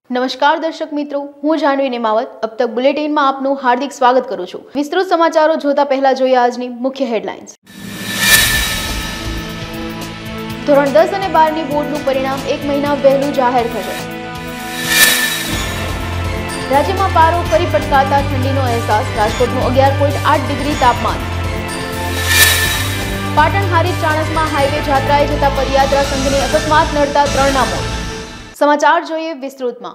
नमस्कार दर्शक मित्रों, हूँ जानवी नेमावत। अब तक बुलेटिन में आपનું हार्दिक स्वागत करूँ છું। વિસ્તૃત સમાચારો જોતા પહેલા જોઈએ આજની મુખ્ય હેડલાઇન્સ। ધોરણ 10 અને 12ની બોર્ડનું પરિણામ 1 મહિના વહેલું જાહેર થશે। રાજ્યમાં પારો ફરી પટકાતા ઠંડીનો અહેસાસ, રાજકોટનું 11.8 ડિગ્રી તાપમાન। પાટણ હારીજ ચાણસ્મા હાઈવે જાત્રાએ જતા પદયાત્રા સંઘને અકસ્માત નડતા 3ના મોત। समाचार જોઈએ વિસ્તૃતમાં।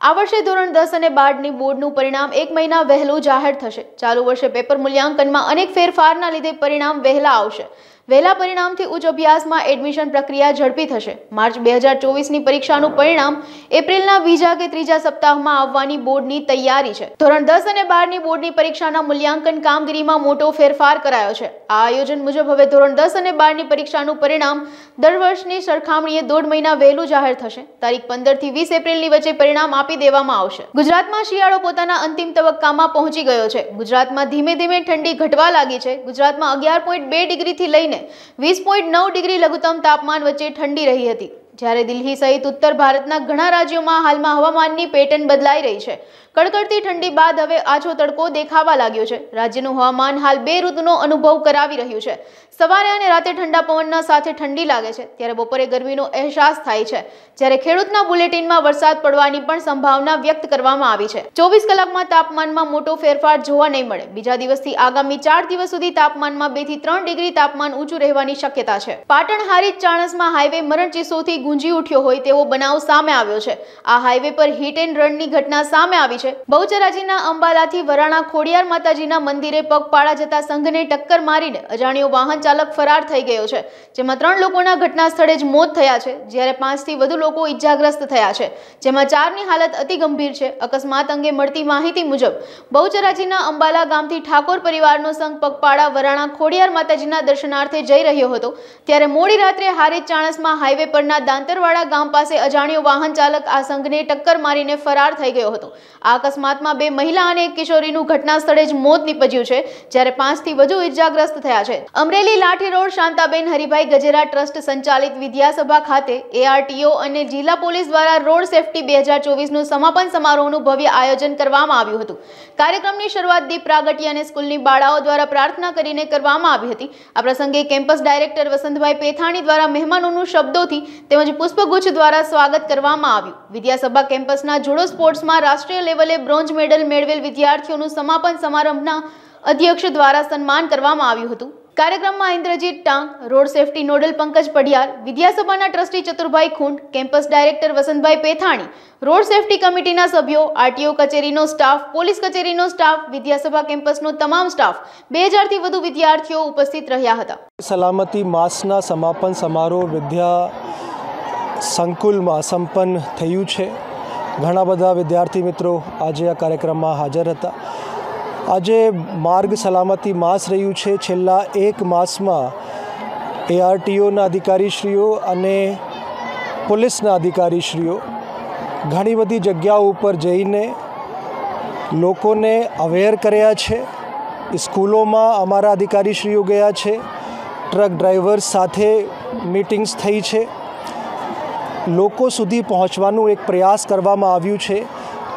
આ વર્ષે ધોરણ 10 અને 12ની બોર્ડનું પરિણામ 1 મહિના વહેલું જાહેર થશે। ચાલુ વર્ષે પેપર મૂલ્યાંકનમાં અનેક ફેરફારના લીધે પરિણામ વહેલા આવશે। વહેલા પરિણામથી ઉચ્ચ અભ્યાસમાં એડમિશન પ્રક્રિયા ઝડપી થશે। માર્ચ 2024ની પરીક્ષાનું પરિણામ એપ્રિલના બીજા કે ત્રીજા સપ્તાહમાં આવવાની બોર્ડની તૈયારી છે। ધોરણ 10 અને 12ની બોર્ડની પરીક્ષાના મૂલ્યાંકન કામગીરીમાં મોટો ફેરફાર કરાયો છે। આ આયોજન મુજબ હવે ધોરણ 10 અને 12ની પરીક્ષાનું પરિણામ દર વર્ષની સરખામણીએ 1.5 મહિના વહેલું જાહેર થશે। તારીખ 15 થી 20 એપ્રિલની વચ્ચે પરિણામ આપી દેવામાં આવશે। ગુજરાતમાં શિયાળો પોતાના અંતિમ તબક્કામાં પહોંચી ગયો છે। ગુજરાતમાં ધીમે ધીમે ઠંડી ઘટવા લાગી છે। ગુજરાતમાં 11.2 ડિગ્રીથી લઈને 20.9 ડિગ્રી લઘુત્તમ તાપમાન વચ્ચે ઠંડી રહી હતી, જ્યારે દિલ્હી સહિત ઉત્તર ભારતના ઘણા રાજ્યોમાં હાલમાં હવામાનની પેટર્ન બદલાઈ રહી છે। કડકડતી ઠંડી બાદ હવે આછો તડકો દેખાવા લાગ્યો છે। રાજ્યનું હવામાન હાલ બે ઋતુનો અનુભવ કરાવી રહ્યું છે। સવારે અને રાતે ઠંડા પવનના સાથે ઠંડી લાગે છે, ત્યારે બપોરે ગરમીનો અહેસાસ થાય છે। જ્યારે ખેડૂતના બુલેટિનમાં વરસાદ પડવાની પણ સંભાવના વ્યક્ત કરવામાં આવી છે। 24 કલાકમાં તાપમાનમાં મોટો ફેરફાર જોવા નહીં મળે। બીજા દિવસથી આગામી 4 દિવસ સુધી તાપમાનમાં 2 થી 3 ડિગ્રી તાપમાન ઊંચું રહેવાની શક્યતા છે। પાટણ હારીજ ચાણસ્મા હાઈવે મરણચીસોથી ગુંજી ઉઠ્યો હોય તેવો બનાવ સામે આવ્યો છે। આ હાઈવે પર હિટ એન્ડ રનની ઘટના સામે આવી છે। બહુચરાજીના અંબાલાથી વરાણા ખોડિયાર માતાજીના મંદિરે પગપાળા જતા સંઘને ટક્કર મારીને અજાણ્યો વાહન ચાલક ફરાર થઈ ગયો છે, જેમાં 3 લોકોના ઘટના સ્થળે જ મોત થયા છે, જ્યારે 5 થી વધુ લોકો ઈજાગ્રસ્ત થયા છે, જેમાં 4ની હાલત અતિ ગંભીર છે। અકસ્માત અંગે મળતી માહિતી મુજબ બહુચરાજીના અંબાલા ગામથી ઠાકોર પરિવારનો સંઘ પગપાળા વરાણા ખોડિયાર માતાજીના દર્શનાર્થે જઈ રહ્યો હતો, ત્યારે મોડી રાત્રે હારીજ ચાણસ્મા હાઈવે પરના દાંતરવાડા ગામ પાસે અજાણ્યો વાહન ચાલક આ સંઘને ટક્કર મારીને ફરાર થઈ ગયો હતો। આ અકસ્માતમાં 2 મહિલા અને 1 કિશોરીનું ઘટના સ્થળે જ મોત નીપજ્યું છે, જ્યારે 5 થી વધુ ઈજાગ્રસ્ત થયા છે। અમરેલી લાઠી રોડ શાંતાબેન હરિભાઈ ગજેરા ટ્રસ્ટ સંચાલિત વિદ્યાસભા ખાતે ARTO અને જિલ્લા પોલીસ દ્વારા રોડ સેફટી 2024નું સમાપન સમારોહનું ભવ્ય આયોજન કરવામાં આવ્યું હતું। કાર્યક્રમની શરૂઆત દીપ પ્રાગટ્ય અને સ્કૂલની બાળાઓ દ્વારા પ્રાર્થના કરીને કરવામાં આવી હતી। આ પ્રસંગે કેમ્પસ ડાયરેક્ટર વસંતભાઈ પેથાણી દ્વારા મહેમાનોનું શબ્દોથી તેમજ પુષ્પગુચ્છ દ્વારા સ્વાગત કરવામાં આવ્યું। વિદ્યાસભા કેમ્પસના જુડો સ્પોર્ટ્સમાં રાષ્ટ્રીય લેવલે બ્રોન્ઝ મેડલ મેળવેલ વિદ્યાર્થીઓનું સમાપન સમારંભના અધ્યક્ષ દ્વારા સન્માન કરવામાં આવ્યું હતું। કાર્યક્રમમાં Indrajit Tang, road safety nodal Pankaj Padhiyar, વિદ્યાસભાના trustee Chaturbhai Khunt, campus director Vasantbhai Pethani, road safety કમિટીના સભ્યો, RTO કચેરીનો સ્ટાફ, પોલીસ કચેરીનો સ્ટાફ, વિદ્યાસભા કેમ્પસનો તમામ સ્ટાફ, 2000 થી વધુ વિદ્યાર્થીઓ ઉપસ્થિત રહ્યા હતા। સલામતી માસના સમાપન સમારોહ વિદ્યા સંકુલમાં સંપન્ન થયું છે। ઘણા બધા વિદ્યાર્થી મિત્રો આજે આ કાર્યક્રમમાં હાજર હતા। આજે માર્ગ સલામતી માસ રહ્યું છે। છેલ્લા 1 માસમાં ARTOના અધિકારીશ્રીઓ અને પોલીસના અધિકારીશ્રીઓ ઘણી બધી જગ્યાઓ ઉપર જઈને લોકોને અવેર કર્યા છે। સ્કૂલોમાં અમારા અધિકારીશ્રીઓ ગયા છે, ટ્રક ડ્રાઈવર્સ સાથે મીટિંગ્સ થઈ છે, લોકો સુધી પહોંચવાનું એક પ્રયાસ કરવામાં આવ્યું છે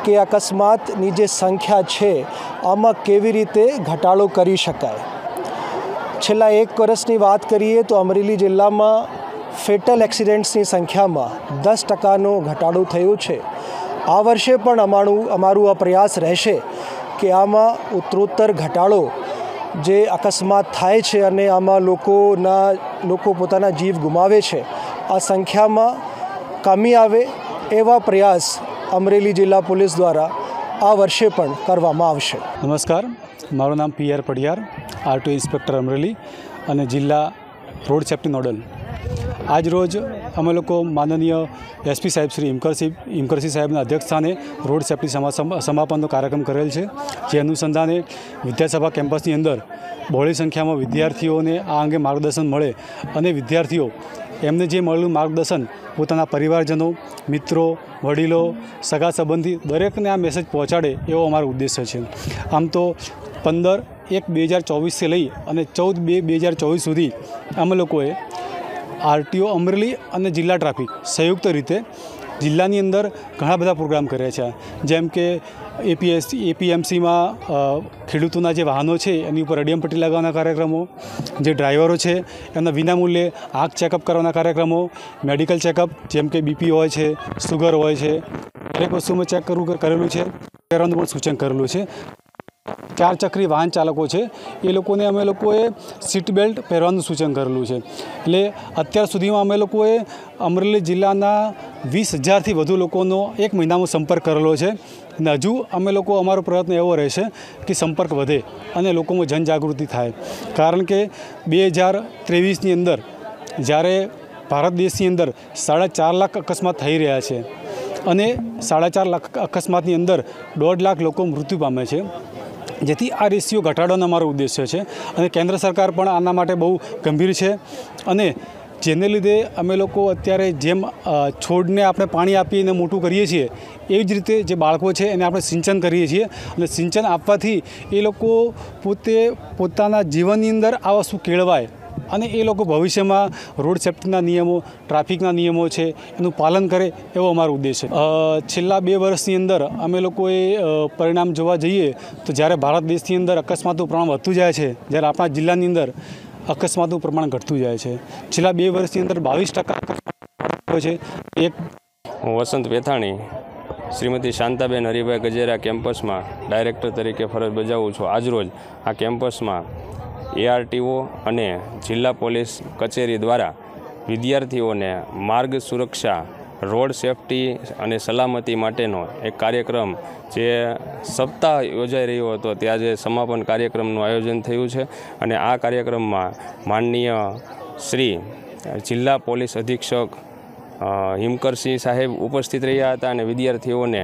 કે અકસ્માતની જે સંખ્યા છે આમાં કેવી રીતે ઘટાડો કરી શકાય। છેલ્લા 1 વર્ષની વાત કરીએ તો અમરેલી જિલ્લામાં ફેટલ એક્સિડન્ટ્સની સંખ્યામાં 10% ઘટાડો થયો છે। આ વર્ષે પણ અમારું આ પ્રયાસ રહેશે કે આમાં ઉત્તરોત્તર ઘટાડો જે અકસ્માત થાય છે અને આમાં લોકો પોતાના જીવ ગુમાવે છે આ સંખ્યામાં કમી આવે એવા પ્રયાસ અમરેલી જિલ્લા પોલીસ દ્વારા આ વર્ષે પણ કરવામાં આવશે। નમસ્કાર, મારું નામ PR Padhiyar, RTO inspector Amreli અને જિલ્લા રોડ સેફ્ટી નોડલ। આજ રોજ અમે લોકો માનનીય SP સાહેબ શ્રી ઇમકરસિંહ સાહેબના અધ્યક્ષસ્થાને રોડ સેફ્ટી સમાપનનો કાર્યક્રમ કરેલ છે, જે અનુસંધાને વિદ્યાસભા કેમ્પસની અંદર બહોળી સંખ્યામાં વિદ્યાર્થીઓને આ અંગે માર્ગદર્શન મળે અને વિદ્યાર્થીઓ એમને જે મળેલું માર્ગદર્શન પોતાના પરિવારજનો, મિત્રો, વડીલો, સગા સંબંધી દરેકને આ મેસેજ પહોંચાડે એવો અમારો ઉદ્દેશ્ય છે। આમ તો 15/1/2024થી લઈ અને 14/2/2024 સુધી અમે લોકોએ RTO અમરેલી અને જિલ્લા ટ્રાફિક સંયુક્ત રીતે જિલ્લાની અંદર ઘણા બધા પ્રોગ્રામ કર્યા છે, જેમ કે એપીએમસીમાં ખેડૂતોના જે વાહનો છે એની ઉપર અડિયમપટ્ટી લગાવવાના કાર્યક્રમો, જે ડ્રાઈવરો છે એમના વિનામૂલ્યે આંખ ચેકઅપ કરવાના કાર્યક્રમો, મેડિકલ ચેકઅપ જેમ કે બીપી હોય છે, સુગર હોય છે, દરેક વસ્તુમાં ચેક કરેલું છે, કરવાનું પણ સૂચન કરેલું છે. 4 ચક્રી વાહન ચાલકો છે એ લોકોને અમે લોકોએ સીટ બેલ્ટ પહેરવાનું સૂચન કરેલું છે. એટલે અત્યાર સુધીમાં અમે લોકોએ અમરેલી જિલ્લાના 20,000થી વધુ લોકોનો એક મહિનામાં સંપર્ક કરેલો છે અને હજુ અમે લોકો અમારો પ્રયત્ન એવો રહેશે કે સંપર્ક વધે અને લોકોમાં જનજાગૃતિ થાય. કારણ કે 2023ની અંદર જ્યારે ભારત દેશની અંદર 4.5 લાખ અકસ્માત થઈ રહ્યા છે અને 4.5 લાખ અકસ્માતની અંદર 1.5 લાખ લોકો મૃત્યુ પામે છે, જેથી આ રેશિયો ઘટાડવાનો અમારો ઉદ્દેશ્ય છે અને કેન્દ્ર સરકાર પણ આના માટે બહુ ગંભીર છે. અને જેને લીધે અમે લોકો અત્યારે જેમ છોડને આપણે પાણી આપીને મોટું કરીએ છીએ એવી જ રીતે જે બાળકો છે એને આપણે સિંચન કરીએ છીએ અને સિંચન આપવાથી એ લોકો પોતાના જીવનની અંદર આ વસ્તુ કેળવાય અને એ લોકો ભવિષ્યમાં રોડ સેફ્ટીના નિયમો, ટ્રાફિકના નિયમો છે એનું પાલન કરે એવો અમારો ઉદ્દેશ છે. છેલ્લા 2 વર્ષની અંદર અમે લોકોએ પરિણામ જોવા જઈએ તો જ્યારે ભારત દેશની અંદર અકસ્માતનું પ્રમાણ વધતું જાય છે, જ્યારે આપણા જિલ્લાની અંદર અકસ્માતનું પ્રમાણ ઘટતું જાય છે. છેલ્લા 2 વર્ષની અંદર 22% છે. હું વસંત વેથાણી શ્રીમતી શાંતાબેન હરિભાઈ ગજેરા કેમ્પસમાં ડાયરેક્ટર તરીકે ફરજ બજાવું છું. આજરોજ આ કેમ્પસમાં ARTO અને જિલ્લા પોલીસ કચેરી દ્વારા વિદ્યાર્થીઓને માર્ગ સુરક્ષા, રોડ સેફટી અને સલામતી માટેનો એક કાર્યક્રમ જે સપ્તાહ યોજાઈ રહ્યો હતો તે આજે સમાપન કાર્યક્રમનું આયોજન થયું છે અને આ કાર્યક્રમમાં માનનીય શ્રી જિલ્લા પોલીસ અધિક્ષક હિમકરસિંહ સાહેબ ઉપસ્થિત રહ્યા હતા અને વિદ્યાર્થીઓને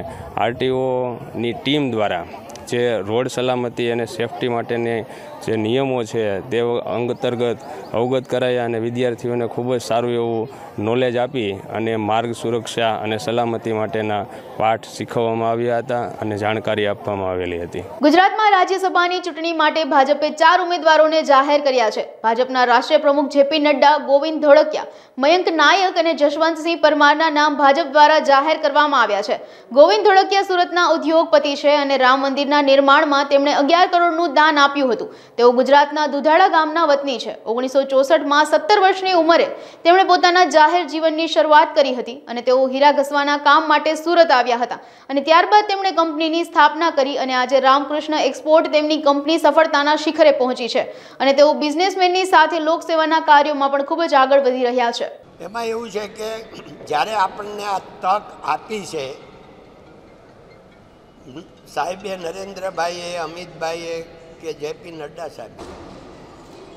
RTOની ટીમ દ્વારા જે રોડ સલામતી અને સેફટી માટેની જે નિયમો છે તે અંતર્ગત અવગત કરાયા અને વિદ્યાર્થીઓને ખૂબ જ સારું એવું નોલેજ આપી અને માર્ગ સુરક્ષા અને સલામતી માટેના પાઠ શીખવવામાં આવ્યા હતા અને જાણકારી આપવામાં આવેલી હતી. ગુજરાતમાં રાજ્યસભાની ચૂંટણી માટે ભાજપે 4 ઉમેદવારોને જાહેર કર્યા છે. ભાજપના રાષ્ટ્રીય પ્રમુખ JP નડ્ડા, ગોવિંદ ધોળકિયા, મયંક નાયક અને જશવંતસિંહ પરમારના નામ ભાજપ દ્વારા જાહેર કરવામાં આવ્યા છે. ગોવિંદ ધોળકિયા સુરતના ઉદ્યોગપતિ છે અને રામ મંદિરના નિર્માણમાં તેમણે 11 કરોડનું દાન આપ્યું હતું. તેઓ ગુજરાતના દુધાળા ગામના વતની છે. 1964માં 17 વર્ષની ઉંમરે તેમણે પોતાના જાહેર જીવનની શરૂઆત કરી હતી અને તેઓ હીરા ઘસવાના કામ માટે સુરત આવ્યા હતા અને ત્યારબાદ તેમણે કંપનીની સ્થાપના કરી અને આજે રામકૃષ્ણ એક્સપોર્ટ તેમની કંપની સફળતાના શિખરે પહોંચી છે અને તેઓ બિઝનેસમેનની સાથે લોકસેવાના કાર્યોમાં પણ ખૂબ જ આગળ વધી રહ્યા છે. એમાં એવું છે કે જ્યારે આપણને આ તક આપી છે સાહેબે, નરેન્દ્રભાઈએ, અમિતભાઈએ કે JP નડ્ડા સાહેબ,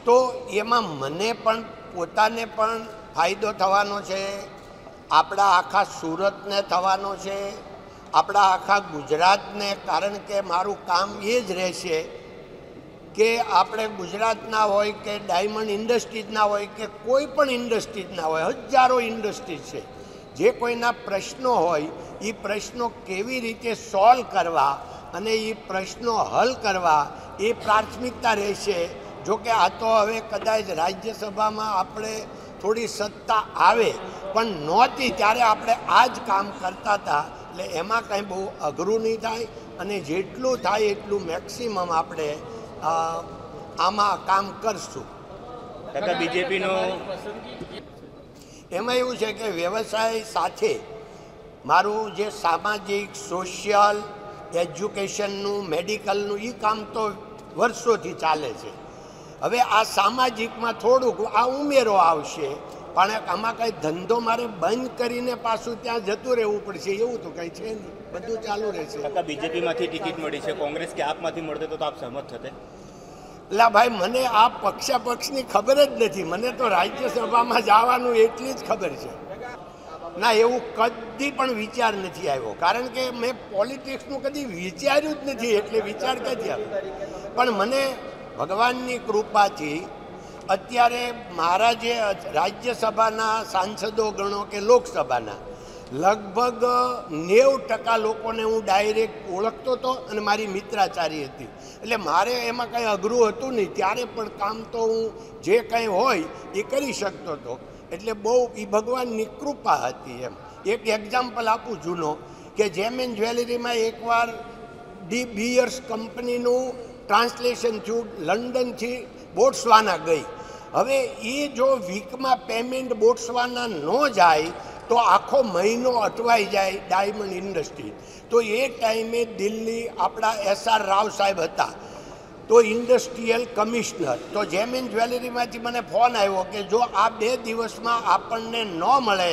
તો એમાં મને પણ પોતાને પણ ફાયદો થવાનો છે, આપણા આખા સુરતને થવાનો છે, આપણા આખા ગુજરાતને. કારણ કે મારું કામ એ જ રહેશે કે આપણે ગુજરાતના હોય કે ડાયમંડ ઇન્ડસ્ટ્રીઝના હોય કે કોઈ પણ ઇન્ડસ્ટ્રીઝના હોય, હજારો ઇન્ડસ્ટ્રીઝ છે, જે કોઈના પ્રશ્નો હોય એ પ્રશ્નો કેવી રીતે સોલ્વ કરવા અને એ પ્રશ્નો હલ કરવા એ પ્રાથમિકતા રહેશે. જોકે આ તો હવે કદાચ રાજ્યસભામાં આપણે થોડી સત્તા આવે પણ નહોતી ત્યારે આપણે આ જ કામ કરતા હતા, એટલે એમાં કંઈ બહુ અઘરું નહીં થાય અને જેટલું થાય એટલું મેક્સિમમ આપણે આમાં કામ કરશું. બીજેપીનો એમાં એવું છે કે વ્યવસાય સાથે મારું જે સામાજિક, સોશિયલ, એજ્યુકેશનનું, મેડિકલનું એ કામ તો વર્ષોથી ચાલે છે. હવે આ સામાજિકમાં થોડુંક આ ઉમેરો આવશે પણ આમાં કંઈ ધંધો મારે બંધ કરીને પાછું ત્યાં જતું રહેવું પડશે એવું તો કંઈ છે નહીં, બધું ચાલુ રહેશે. બીજેપીમાંથી ટિકિટ મળી છે, કોંગ્રેસ કે આપમાંથી મળતે તો આપ સહમત થતે? એટલે ભાઈ મને આ પક્ષની ખબર જ નથી, મને તો રાજ્યસભામાં જવાનું એટલી જ ખબર છે. ના, એવું કદી પણ વિચાર નથી આવ્યો, કારણ કે મેં પોલિટિક્સનું કદી વિચાર્યું જ નથી, એટલે વિચાર ક્યાંથી આવ્યો. પણ મને ભગવાનની કૃપાથી અત્યારે મારા જે રાજ્યસભાના સાંસદો ગણો કે લોકસભાના લગભગ 90% લોકોને હું ડાયરેક્ટ ઓળખતો હતો અને મારી મિત્રાચારી હતી, એટલે મારે એમાં કંઈ અઘરું હતું નહીં. ત્યારે પણ કામ તો હું જે કંઈ હોય એ કરી શકતો હતો. એટલે બહુ એ ભગવાનની કૃપા હતી એમ. એક એક્ઝામ્પલ આપું જૂનો કે જેમ એન જ્વેલરીમાં એકવાર ડી બિયર્સ કંપનીનું ટ્રાન્સલેશન થયું, લંડનથી બોટ્સવાના ગઈ. હવે એ જો વીકમાં પેમેન્ટ બોટ્સવાના ન જાય તો આખો મહિનો અટવાઈ જાય ડાયમંડ ઇન્ડસ્ટ્રી. તો એ ટાઈમે દિલ્હી આપણા SR રાવ સાહેબ હતા તો ઇન્ડસ્ટ્રીયલ કમિશનર. તો જેમ એન જ્વેલરીમાંથી મને ફોન આવ્યો કે જો આ 2 દિવસમાં આપણને ન મળે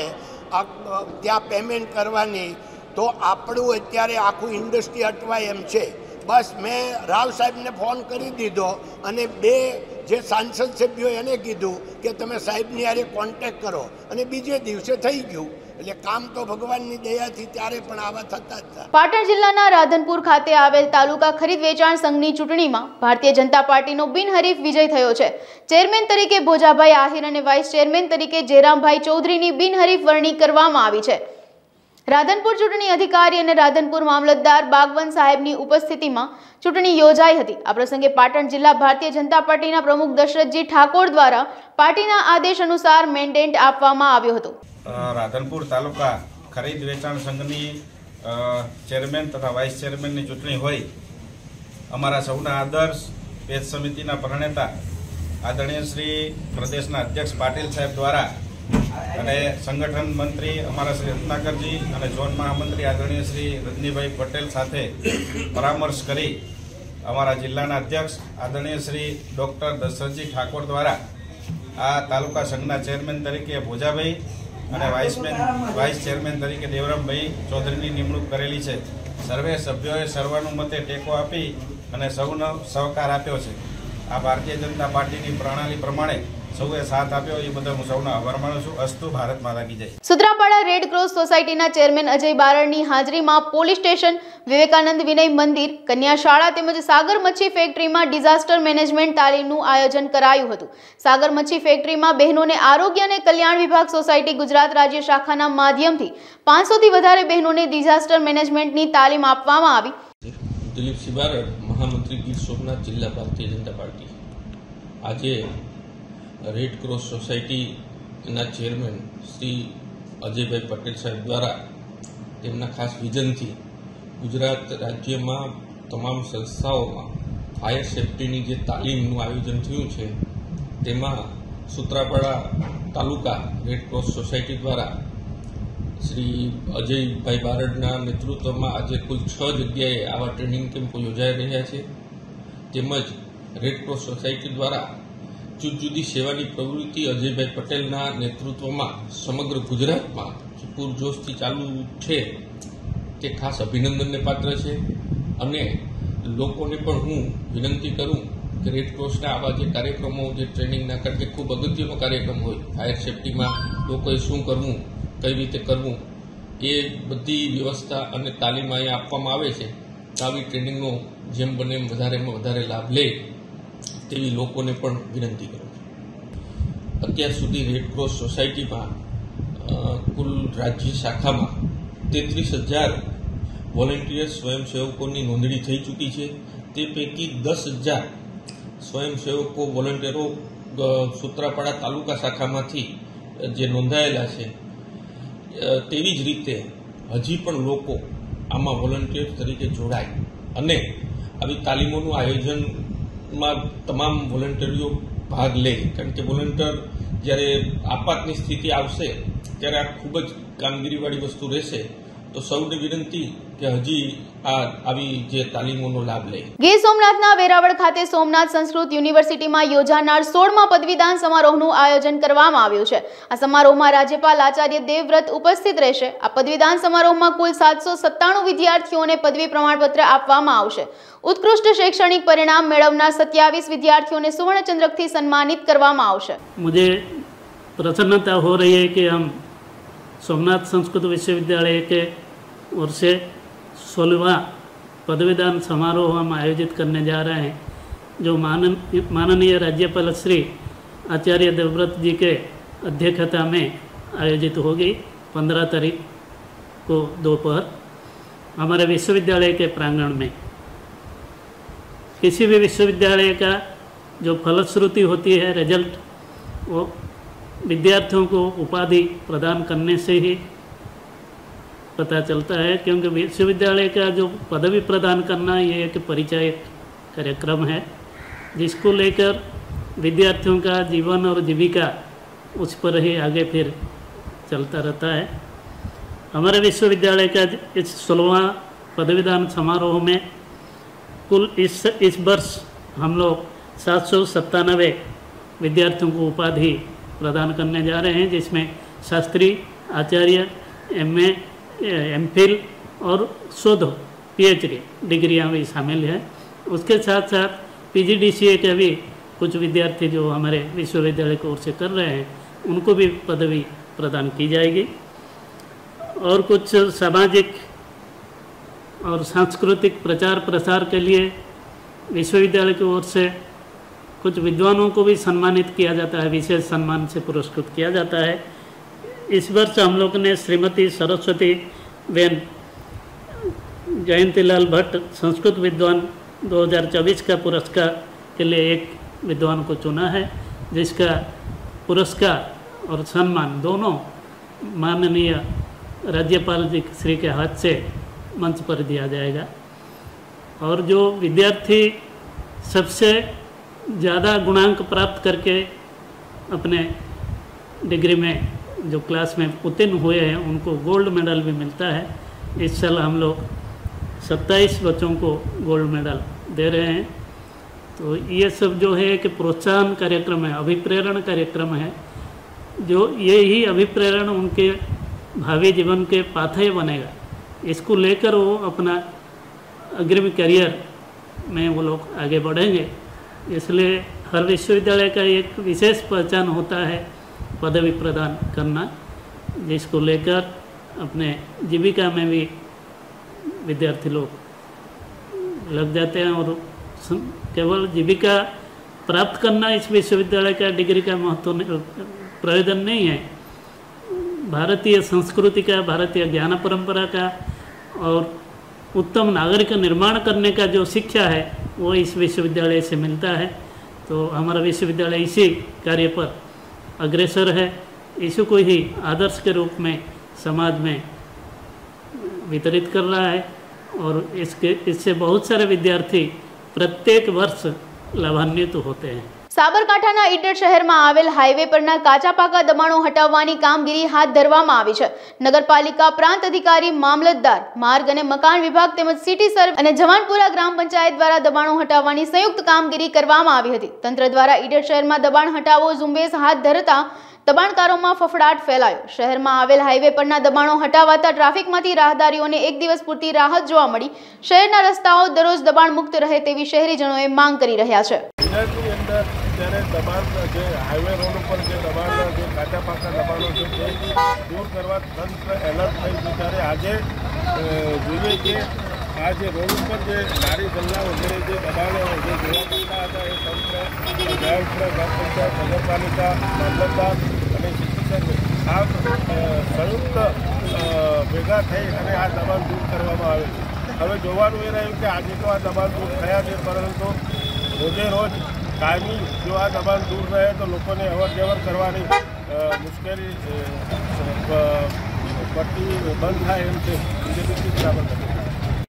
ત્યાં પેમેન્ટ કરવાની તો આપણું અત્યારે આખું ઇન્ડસ્ટ્રી અટવાય એમ છે. બસ મેં રાવ સાહેબને ફોન કરી દીધો અને 2 જે સાંસદ સભ્યો એને કીધું કે તમે સાહેબની હારે કોન્ટેક્ટ કરો અને બીજે દિવસે થઈ ગયું. એટલે કામ તો ભગવાનની દયાથી ત્યારે પણ આવા થતા જ હતા. પાટણ જિલ્લાના રાધનપુર ખાતે આવેલ તાલુકા ખરીદ વેચાણ સંઘની ચૂંટણીમાં ભારતીય જનતા પાર્ટીનો બિનહરીફ વિજય થયો છે. ચેરમેન તરીકે ભોજાભાઈ આહિર અને વાઇસ ચેરમેન તરીકે જયરામભાઈ ચૌધરીની બિનહરીફ વરણી કરવામાં આવી છે. રાધનપુર ચૂંટણી અધિકારી અને રાધનપુર મામલતદાર બાગવન સાહેબની ઉપસ્થિતિમાં ચૂંટણી યોજાઈ હતી. આ પ્રસંગે પાટણ જિલ્લા ભારતીય જનતા પાર્ટીના પ્રમુખ દશરથજી ઠાકોર દ્વારા પાર્ટીના આદેશ અનુસાર મેન્ડેટ આપવામાં આવ્યો હતો. રાધનપુર તાલુકા ખરીદ વેચાણ સંઘની ચેરમેન તથા વાઇસ ચેરમેનની ચૂંટણી હોય અમારા સૌના આદર્શ પેજ સમિતિના પ્રણેતા આદરણીય શ્રી પ્રદેશના અધ્યક્ષ પાટીલ સાહેબ દ્વારા અને સંગઠન મંત્રી અમારા શ્રી રત્નાકરજી અને ઝોન મહામંત્રી આદરણીય શ્રી રજનીભાઈ પટેલ સાથે પરામર્શ કરી અમારા જિલ્લાના અધ્યક્ષ આદરણીય શ્રી ડૉક્ટર દશરથજી ઠાકોર દ્વારા આ તાલુકા સંઘના ચેરમેન તરીકે ભોજાભાઈ અને વાઇસ ચેરમેન તરીકે દેવરામભાઈ ચૌધરીની નિમણૂક કરેલી છે. સર્વે સભ્યોએ સર્વાનુમતે ટેકો આપી અને સૌનો સહકાર આપ્યો છે. આ ભારતીય જનતા પાર્ટીની પ્રણાલી પ્રમાણે સૌએ સાથ આપ્યો એ બદલ હું સૌનો આભાર માનું છું. અસ્તુ ભારત માતા કી જય. સુત્રાપાડા રેડ ક્રોસ સોસાયટીના ચેરમેન અજય બારડની હાજરીમાં પોલીસ સ્ટેશન, વિવેકાનંદ વિનય મંદિર, કન્યા શાળા તેમજ સાગર મચ્છી ફેક્ટરીમાં ડિઝાસ્ટર મેનેજમેન્ટ તાલીમનું આયોજન કરાયું હતું. સાગર મચ્છી ફેક્ટરીમાં બહેનોને આરોગ્ય અને કલ્યાણ વિભાગ સોસાયટી ગુજરાત રાજ્ય શાખાના માધ્યમથી 500થી વધારે બહેનોને ડિઝાસ્ટર મેનેજમેન્ટની તાલીમ આપવામાં આવી. દિલીપસિંહ બારડ, મહામંત્રી ગીર સોમનાથ જિલ્લા ભારતીય જનતા પાર્ટી. આજે રેડ ક્રોસ સોસાયટીના ચેરમેન શ્રી અજયભાઈ પટેલ સાહેબ દ્વારા તેમના ખાસ વિઝનથી ગુજરાત રાજ્યમાં તમામ સંસ્થાઓમાં ફાયર સેફ્ટીની જે તાલીમનું આયોજન થયું છે તેમાં સુત્રાપાડા તાલુકા રેડ ક્રોસ સોસાયટી દ્વારા શ્રી અજયભાઈ બારડના નેતૃત્વમાં આજે કુલ 6 જગ્યાએ આવા ટ્રેનિંગ કેમ્પો યોજાઈ રહ્યા છે. તેમજ રેડ ક્રોસ સોસાયટી દ્વારા જુદી સેવાની પ્રવૃત્તિ અજયભાઈ પટેલના નેતૃત્વમાં સમગ્ર ગુજરાતમાં પૂરજોશથી ચાલુ છે તે ખાસ અભિનંદનને પાત્ર છે. અને લોકોને પણ હું વિનંતી કરું કે રેડ ક્રોસના આવા જે કાર્યક્રમો જે ટ્રેનિંગના કારણ કે ખૂબ અગત્યનો કાર્યક્રમ હોય ફાયર સેફ્ટીમાં લોકોએ શું કરવું, કઈ રીતે કરવું એ બધી વ્યવસ્થા અને તાલીમ અહીંયા આપવામાં આવે છે. આવી ટ્રેનિંગનો જેમ બને એમ વધારેમાં વધારે લાભ લે તેવી લોકોને પણ વિનંતી કરું છું. અત્યાર સુધી રેડ ક્રોસ સોસાયટીમાં કુલ રાજ્ય શાખામાં 33,000 વોલેન્ટિયર સ્વયંસેવકોની નોંધણી થઈ ચૂકી છે. તે પૈકી 10,000 સ્વયંસેવકો વોલેન્ટિયરો સુત્રાપાડા તાલુકા શાખામાંથી જે નોંધાયેલા છે. તેવી જ રીતે હજી પણ લોકો આમાં વોલેન્ટિયર તરીકે જોડાય અને આવી તાલીમોનું આયોજનમાં તમામ વોલેન્ટિયરો ભાગ લે. કારણ કે વોલેન્ટિયર જ્યારે આપાતની સ્થિતિ આવશે ત્યારે આ ખૂબ જ કામગીરીવાળી વસ્તુ રહેશે. તો સૌને વિનંતી કે હજી આવી જે તાલીમોનો લાભ લે. ગીર સોમનાથના વેરાવળ ખાતે સોમનાથ સંસ્કૃત યુનિવર્સિટીમાં યોજાનાર 16મા પદવીદાન સમારોહનું આયોજન કરવામાં આવ્યું છે. આ સમારોહમાં રાજ્યપાલ આચાર્ય દેવવ્રત ઉપસ્થિત રહેશે. આ પદવીદાન સમારોહમાં કુલ 797 વિદ્યાર્થીઓને પદવી પ્રમાણપત્ર આપવામાં આવશે. ઉત્કૃષ્ટ શૈક્ષણિક પરિણામ મેળવનાર 27 વિદ્યાર્થીઓને સુવર્ણચંદ્રકથી સન્માનિત કરવામાં આવશે. मुझे प्रसन्नता हो रही है कि हम सोमनाथ संस्कृत विश्वविद्यालय के ओर से 16वां पदवीदान समारोह हम आयोजित करने जा रहे हैं, जो माननीय राज्यपाल श्री आचार्य देवव्रत जी के अध्यक्षता में आयोजित होगी 15 तारीख को दोपहर हमारे विश्वविद्यालय के प्रांगण में. किसी भी विश्वविद्यालय का जो फलश्रुति होती है, रिजल्ट, वो विद्यार्थियों को उपाधि प्रदान करने से ही पता चलता है, क्योंकि विश्वविद्यालय का जो पदवी प्रदान करना ये एक परिचय कार्यक्रम है जिसको लेकर विद्यार्थियों का जीवन और जीविका उस पर ही आगे फिर चलता रहता है। हमारे विश्वविद्यालय का इस 16वां पदवीदान समारोह में कुल इस वर्ष हम लोग 797 विद्यार्थियों को उपाधि प्रदान करने जा रहे हैं, जिसमें शास्त्री, आचार्य, MA, MPhil और शोध PhD डिग्रियाँ भी शामिल हैं। उसके साथ साथ PGDCA के भी कुछ विद्यार्थी जो हमारे विश्वविद्यालय की ओर से कर रहे हैं उनको भी पदवी प्रदान की जाएगी। और कुछ सामाजिक और सांस्कृतिक प्रचार प्रसार के लिए विश्वविद्यालय की ओर से कुछ विद्वानों को भी सम्मानित किया जाता है, विशेष सम्मान से पुरस्कृत किया जाता है। इस वर्ष हम लोग ने श्रीमती सरस्वती बेन जयंतीलाल भट्ट संस्कृत विद्वान 2024 का पुरस्कार के लिए एक विद्वान को चुना है, जिसका पुरस्कार और सम्मान दोनों माननीय राज्यपाल जी श्री के हाथ से मंच पर दिया जाएगा। और जो विद्यार्थी सबसे ज़्यादा गुणांक प्राप्त करके अपने डिग्री में जो क्लास में उत्तीर्ण हुए हैं उनको गोल्ड मेडल भी मिलता है। इस साल हम लोग 27 बच्चों को गोल्ड मेडल दे रहे हैं। तो ये सब जो है कि प्रोत्साहन कार्यक्रम है, अभिप्रेरण कार्यक्रम है, जो यही अभिप्रेरण उनके भावी जीवन के पाथेय बनेगा। इसको लेकर वो अपना अग्रिम करियर में वो लोग आगे बढ़ेंगे। इसलिए हर विश्वविद्यालय का एक विशेष पहचान होता है पदवी प्रदान करना, जिसको लेकर अपने जीविका में भी विद्यार्थी लोग लग जाते हैं। और केवल जीविका प्राप्त करना इस विश्वविद्यालय का डिग्री का महत्व प्रयोजन नहीं है। भारतीय संस्कृति का, भारतीय ज्ञान परंपरा का और उत्तम नागरिक निर्माण करने का जो शिक्षा है वो इस विश्वविद्यालय से मिलता है। तो हमारा विश्वविद्यालय इसी कार्य पर अग्रसर है, इसी को ही आदर्श के रूप में समाज में वितरित कर रहा है। और इससे बहुत सारे विद्यार्थी प्रत्येक वर्ष लाभान्वित होते हैं। સાબરકાંઠાના ઈડર શહેરમાં આવેલ હાઈવે પરના કાચા પાકા દબાણો હટાવવાની કામગીરી હાથ ધરવામાં આવી છે। નગરપાલિકા પ્રાંત અધિકારી, મામલતદાર, માર્ગ અને મકાન વિભાગ તેમજ સિટી સર્વે અને જવાનપુરા ગ્રામ પંચાયત દ્વારા દબાણો હટાવવાની સંયુક્ત કામગીરી કરવામાં આવી હતી। તંત્ર દ્વારા ઈડર શહેરમાં દબાણ હટાવો ઝુંબેશ હાથ ધરતા દબાણકારોમાં ફફડાટ ફેલાયો। શહેરમાં આવેલ હાઈવે પરના દબાણો હટાવાતા ટ્રાફિકમાંથી રાહદારીઓને એક દિવસ પૂરતી રાહત જોવા મળી। શહેરના રસ્તાઓ દરરોજ દબાણ મુક્ત રહે તેવી શહેરીજનોએ માંગ કરી રહ્યા છે। ત્યારે દબાણ જે હાઈવે રોડ ઉપર જે દબાણના જે કાચા પાકા દબાણો છે તે દૂર કરવા તંત્ર એલર્ટ થઈ છે। ત્યારે આજે જોઈએ કે આ જે રોડ ઉપર જે લારી ગલ્લા વગેરે જે દબાણો જે જોવા મળતા હતા એ તંત્ર જવાનપુરા ગ્રામ પંચાયત, નગરપાલિકા, મામલતદાર અને સિટી સર્વે આ સંયુક્ત ભેગા થઈ અને આ દબાણ દૂર કરવામાં આવે છે। હવે જોવાનું એ રહ્યું કે આજે તો આ દબાણ દૂર થયા છે, પરંતુ રોજે રોજ કાયમી જો આ દબાણ દૂર રહે તો લોકોને અવર જવર કરવાની મુશ્કેલી પડતી બંધ થાય એમ છે। બીજેપી બરાબર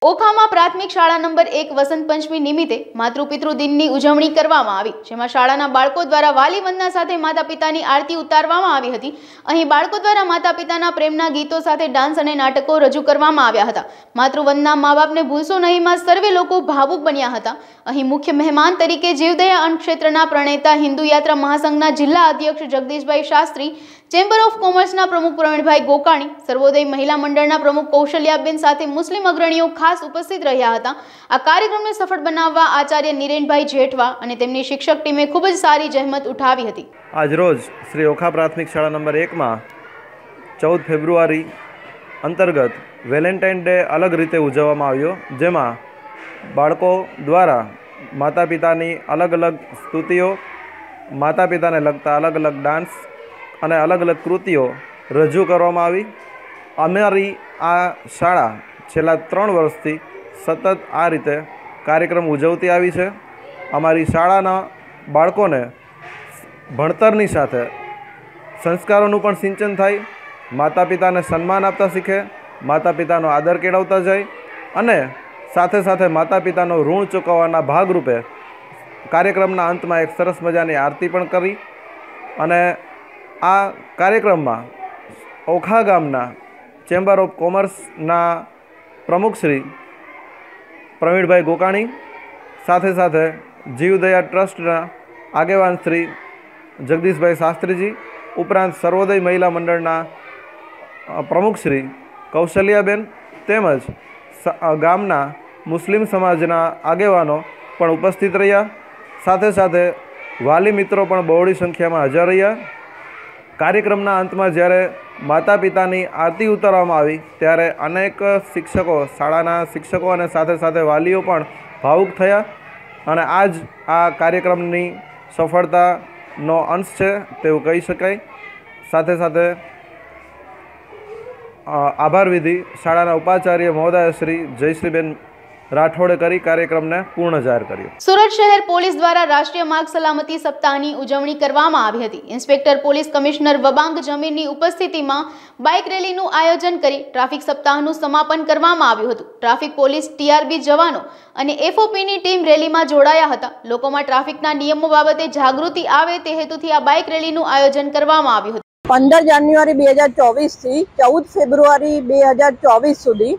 ઓખામાં પ્રાથમિક શાળા નંબર 1 વસંત પંચમી નિમિત્તે માતૃપિતૃ દિનની ઉજવણી કરવામાં આવી, જેમાં શાળાના બાળકો દ્વારા વાલી વંદના સાથે માતા પિતાની આરતી ઉતારવામાં આવી હતી। અહીં બાળકો દ્વારા માતા પિતાના પ્રેમના ગીતો સાથે ડાન્સ અને નાટકો રજૂ કરવામાં આવ્યા હતા। માતૃવંદના મા બાપને ભૂલશો નહીંમાં સર્વે લોકો ભાવુક બન્યા હતા। અહીં મુખ્ય મહેમાન તરીકે જીવદયા અન્ન ક્ષેત્રના પ્રણેતા, હિન્દુ યાત્રા મહાસંઘના જિલ્લા અધ્યક્ષ જગદીશભાઈ શાસ્ત્રી, ચેમ્બર ઓફ કોમર્સના પ્રમુખ પ્રવીણભાઈ ગોકાણી, સર્વોદય મહિલા મંડળના પ્રમુખ કૌશલ્યાબેન સાથે મુસ્લિમ અગ્રણીઓ ખાસ ઉપસ્થિત રહ્યા હતા। આ કાર્યક્રમને સફળ બનાવવા આચાર્ય નિરેનભાઈ જેઠવા અને તેમની શિક્ષક ટીમે ખૂબ જ સારી જહેમત ઉઠાવી હતી। આજરોજ શ્રી ઓખા પ્રાથમિક શાળા નંબર 1માં 14 ફેબ્રુઆરી અંતર્ગત વેલેન્ટાઇન ડે અલગ રીતે ઉજવવામાં આવ્યો, જેમાં બાળકો દ્વારા માતા પિતાની અલગ અલગ સ્તુતિઓ, માતા પિતાને લગતા અલગ અલગ ડાન્સ અને અલગ અલગ કૃતિઓ રજૂ કરવામાં આવી। અમારી આ શાળા છેલ્લા 3 વર્ષથી સતત આ રીતે કાર્યક્રમ ઉજવતી આવી છે। અમારી શાળાના બાળકોને ભણતરની સાથે સંસ્કારોનું પણ સિંચન થાય, માતા પિતાને સન્માન આપતા શીખે, માતા પિતાનો આદર કેળવતા જાય અને સાથે સાથે માતા પિતાનો ઋણ ચૂકવવાના ભાગરૂપે કાર્યક્રમના અંતમાં એક સરસ મજાની આરતી પણ કરી અને આ કાર્યક્રમમાં ઓખા ગામના ચેમ્બર ઓફ કોમર્સના પ્રમુખ શ્રી પ્રવીણભાઈ ગોકાણી, સાથે સાથે જીવદયા ટ્રસ્ટના આગેવાન શ્રી જગદીશભાઈ શાસ્ત્રીજી, ઉપરાંત સર્વોદય મહિલા મંડળના પ્રમુખ શ્રી કૌશલ્યાબેન તેમજ ગામના મુસ્લિમ સમાજના આગેવાનો પણ ઉપસ્થિત રહ્યા. સાથે સાથે વાલી મિત્રો પણ બહોળી સંખ્યામાં હાજર રહ્યા. કાર્યક્રમના અંતમાં જ્યારે માતા પિતાની આરતી ઉતારવામાં આવી ત્યારે અનેક શિક્ષકો, શાળાના શિક્ષકો અને સાથે સાથે વાલીઓ પણ ભાવુક થયા અને આ કાર્યક્રમની સફળતાનો અંશ છે તેવું કહી શકાય. સાથે સાથે આભાર વિધિ શાળાના ઉપાચાર્ય મહોદય શ્રી જયશ્રીબેન રાઠોડે કરી કાર્યક્રમને પૂર્ણ જાહેર કર્યો. સુરત શહેર પોલીસ દ્વારા રાષ્ટ્રીય માર્ગ સલામતી સપ્તાહની ઉજવણી કરવામાં આવી હતી. ઇન્સ્પેક્ટર પોલીસ કમિશનર વબાંગ જમીરની ઉપસ્થિતિમાં બાઇક રેલીનું આયોજન કરી ટ્રાફિક સપ્તાહનું સમાપન કરવામાં આવ્યું હતું. ટ્રાફિક પોલીસ, TRB જવાનો અને FOPની ટીમ રેલીમાં જોડાયા હતા. લોકોમાં ટ્રાફિકના નિયમો બાબતે જાગૃતિ આવે તે હેતુથી આ બાઇક રેલીનું આયોજન કરવામાં આવ્યું હતું. 15 જાન્યુઆરી 2024 થી 14 ફેબ્રુઆરી 2024 સુધી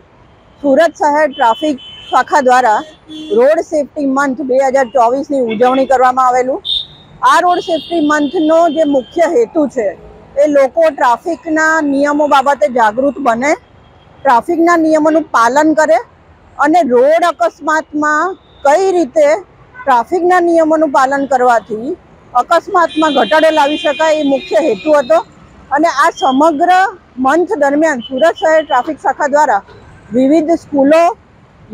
સુરત શહેર ટ્રાફિક શાખા દ્વારા રોડ સેફટી મંથ 2024ની ઉજવણી કરવામાં આવેલું. આ રોડ સેફટી મંથનો જે મુખ્ય હેતુ છે એ લોકો ટ્રાફિકના નિયમો બાબતે જાગૃત બને, ટ્રાફિકના નિયમોનું પાલન કરે અને રોડ અકસ્માતમાં કઈ રીતે ટ્રાફિકના નિયમોનું પાલન કરવાથી અકસ્માતમાં ઘટાડો લાવી શકાય એ મુખ્ય હેતુ હતો. અને આ સમગ્ર મંથ દરમિયાન સુરત શહેર ટ્રાફિક શાખા દ્વારા વિવિધ સ્કૂલો,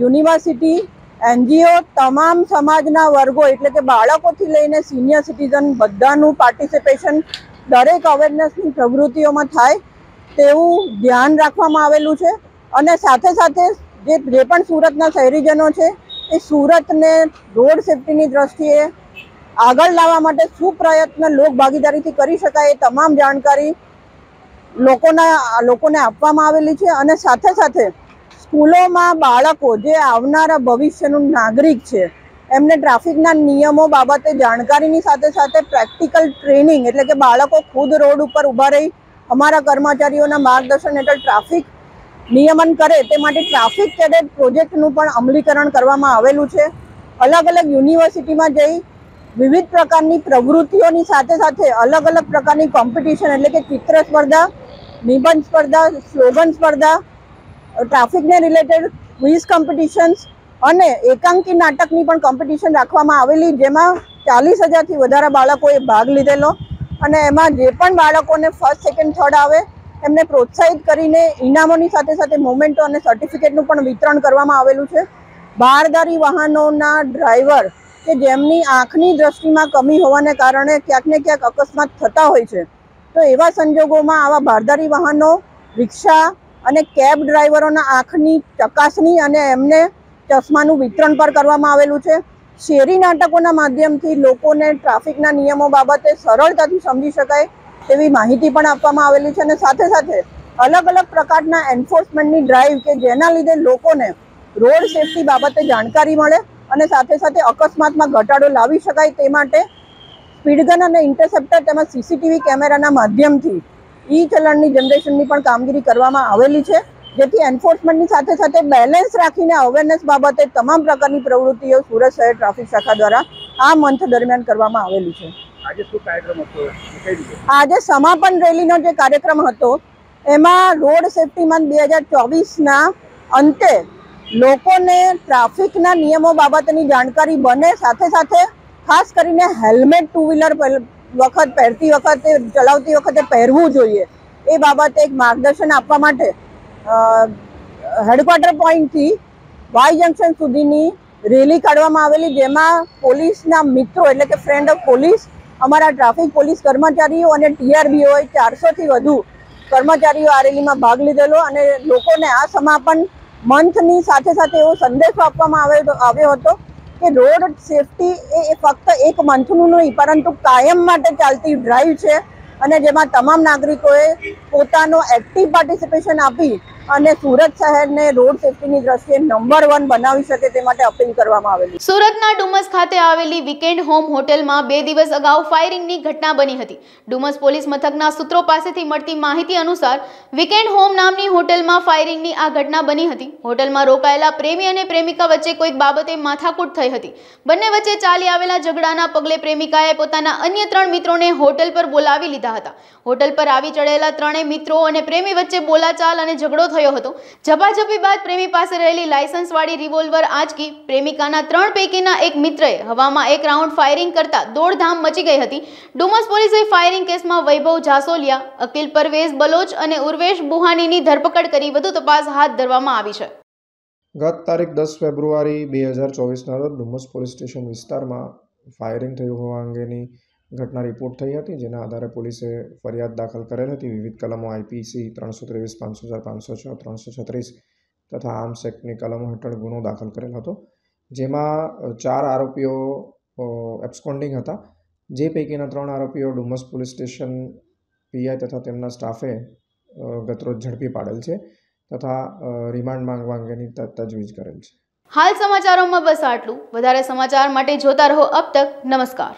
યુનિવર્સિટી, NGO, તમામ સમાજના વર્ગો એટલે કે બાળકોથી લઈને સિનિયર સિટીઝન બધાનું પાર્ટિસિપેશન દરેક અવેરનેસની પ્રવૃત્તિઓમાં થાય તેવું ધ્યાન રાખવામાં આવેલું છે. અને સાથે સાથે જે પણ સુરતના શહેરીજનો છે એ સુરતને રોડ સેફટીની દ્રષ્ટિએ આગળ લાવવા માટે શું પ્રયત્ન લોક ભાગીદારીથી કરી શકાય એ તમામ જાણકારી લોકોને આપવામાં આવેલી છે. અને સાથે સાથે સ્કૂલોમાં બાળકો જે આવનારા ભવિષ્યનું નાગરિક છે એમને ટ્રાફિકના નિયમો બાબતે જાણકારીની સાથે સાથે પ્રેક્ટિકલ ટ્રેનિંગ એટલે કે બાળકો ખુદ રોડ ઉપર ઊભા રહી અમારા કર્મચારીઓના માર્ગદર્શન હેઠળ ટ્રાફિક નિયમન કરે તે માટે ટ્રાફિક કેડેટ પ્રોજેક્ટનું પણ અમલીકરણ કરવામાં આવેલું છે. અલગ અલગ યુનિવર્સિટીમાં જઈ વિવિધ પ્રકારની પ્રવૃત્તિઓની સાથે સાથે અલગ અલગ પ્રકારની કોમ્પિટિશન એટલે કે ચિત્ર સ્પર્ધા, નિબંધ સ્પર્ધા, સ્લોગન સ્પર્ધા, ટ્રાફિકને રિલેટેડ ક્વિઝ કોમ્પિટિશન્સ અને એકાંકી નાટકની પણ કોમ્પિટિશન રાખવામાં આવેલી, જેમાં 40,000થી વધારે બાળકોએ ભાગ લીધેલો. અને એમાં જે પણ બાળકોને ફર્સ્ટ, સેકન્ડ, થર્ડ આવે એમને પ્રોત્સાહિત કરીને ઇનામોની સાથે સાથે મોમેન્ટો અને સર્ટિફિકેટનું પણ વિતરણ કરવામાં આવેલું છે. બહારદારી વાહનોના ડ્રાઈવર કે જેમની આંખની દ્રષ્ટિમાં કમી હોવાને કારણે ક્યાંક ને ક્યાંક અકસ્માત થતા હોય છે, તો એવા સંજોગોમાં આવા બહારદારી વાહનો, રિક્ષા અને કેબ ડ્રાઈવરોના આંખની ચકાસણી અને એમને ચશ્માનું વિતરણ પણ કરવામાં આવેલું છે. શેરી નાટકોના માધ્યમથી લોકોને ટ્રાફિકના નિયમો બાબતે સરળતાથી સમજી શકાય તેવી માહિતી પણ આપવામાં આવેલી છે. અને સાથે સાથે અલગ અલગ પ્રકારના એન્ફોર્સમેન્ટની ડ્રાઈવ કે જેના લીધે લોકોને રોડ સેફટી બાબતે જાણકારી મળે અને સાથે સાથે અકસ્માતમાં ઘટાડો લાવી શકાય તે માટે સ્પીડગન અને ઇન્ટરસેપ્ટર તેમજ CCTV કેમેરાના માધ્યમથી ચલણની જનરેશનની પણ કામગીરી કરવામાં આવેલી છે, જેથી એન્ફોર્સમેન્ટની સાથે સાથે બેલેન્સ રાખીને અવેરનેસ બાબતે તમામ પ્રકારની પ્રવૃત્તિઓ સુરત શહેર ટ્રાફિક શાખા દ્વારા આ મંથ દરમિયાન કરવામાં આવેલી છે. આજે શું કાર્યક્રમ હતો? આજે સમાપન રેલીનો જે કાર્યક્રમ હતો એમાં રોડ સેફટી મંથ 2024ના અંતે લોકોને ટ્રાફિકના નિયમો બાબતની જાણકારી બને, સાથે સાથે ખાસ કરીને હેલ્મેટ ટુ વ્હીલર ચલાવતી વખતે પહેરવું જોઈએ એ બાબતે એક માર્ગદર્શન આપવા માટે હેડક્વાર્ટર પોઈન્ટથી વાય જંકશન સુધીની રેલી કાઢવામાં આવેલી, જેમાં પોલીસના મિત્રો એટલે કે ફ્રેન્ડ ઓફ પોલીસ, અમારા ટ્રાફિક પોલીસ કર્મચારીઓ અને TRBઓએ 400થી વધુ કર્મચારીઓ આ રેલીમાં ભાગ લીધેલો. અને લોકોને આ સમાપન મંથની સાથે સાથે એવો સંદેશો આપવામાં આવ્યો હતો કે રોડ સેફટી એ ફક્ત એક મંથનું નહીં પરંતુ કાયમ માટે ચાલતી ડ્રાઈવ છે. અને જેમાં તમામ નાગરિકોએ પોતાનો એક્ટિવ પાર્ટિસિપેશન આપી અને સુરત શહેરને રોડ સેફટીની દ્રષ્ટિએ નંબર 1 બનાવી શકે તે માટે અપીલ કરવામાં આવેલી. સુરતના ડુમસ ખાતે આવેલી વીકેન્ડ હોમ હોટેલમાં 2 દિવસ અગાઉ ફાયરિંગની ઘટના બની હતી. ડુમસ પોલીસ મથકના સૂત્રો પાસેથી મળતી માહિતી અનુસાર વીકેન્ડ હોમ નામની હોટેલમાં ફાયરિંગની આ ઘટના બની હતી. હોટલમાં રોકાયેલા પ્રેમી અને પ્રેમિકા વચ્ચે કોઈક બાબતે માથાકૂટ થઈ હતી. બંને વચ્ચે ચાલી આવેલા ઝઘડાના પગલે પ્રેમિકાએ પોતાના અન્ય 3 મિત્રોને હોટેલ પર બોલાવી લીધા હતા. હોટેલ પર આવી ચડેલા 3 મિત્રો અને પ્રેમી વચ્ચે બોલાચાલ અને ઝઘડો થયો હતો. ઝપાઝપી બાદ પ્રેમી પાસે રહેલી લાયસન્સવાળી રિવોલ્વર આંચકી પ્રેમિકાના 3 પૈકીના એક મિત્રએ હવામાં 1 રાઉન્ડ ફાયરિંગ કરતા દોડધામ મચી ગઈ હતી. ડુમસ પોલીસે ફાયરિંગ કેસમાં વૈભવ જાસોલિયા, અકિલ પરવેઝ બલોચ અને ઉર્વેશ બુહાનીની ધરપકડ કરી વધુ તપાસ હાથ ધરવામાં આવી છે. ગત તારીખ 10 ફેબ્રુઆરી 2024ના રોજ ડુમસ પોલીસ સ્ટેશન વિસ્તારમાં ફાયરિંગ થયું હોવા અંગેની ઘટના રિપોર્ટ થઈ હતી, જેના આધારે પોલીસે ફરિયાદ દાખલ કરેલ હતી. વિવિધ કલમો આઈપીસી 323, 504, 506, 336 તથા આર્મ્સ એક્ટની કલમો હેઠળ ગુનો દાખલ કરેલ હતો, જેમાં 4 આરોપીઓ એબ્સ્કોન્ડિંગ હતા, જે પૈકીના 3 આરોપીઓ ડુમસ પોલીસ સ્ટેશન પીઆઈ તથા તેમના સ્ટાફે ગતરોજ ઝડપી પાડેલ છે તથા રિમાન્ડ માંગવા અંગેની તજવીજ કરેલ છે. હાલ સમાચારોમાં બસ આટલું. વધારે સમાચાર માટે જોતા રહો અબ તક. નમસ્કાર.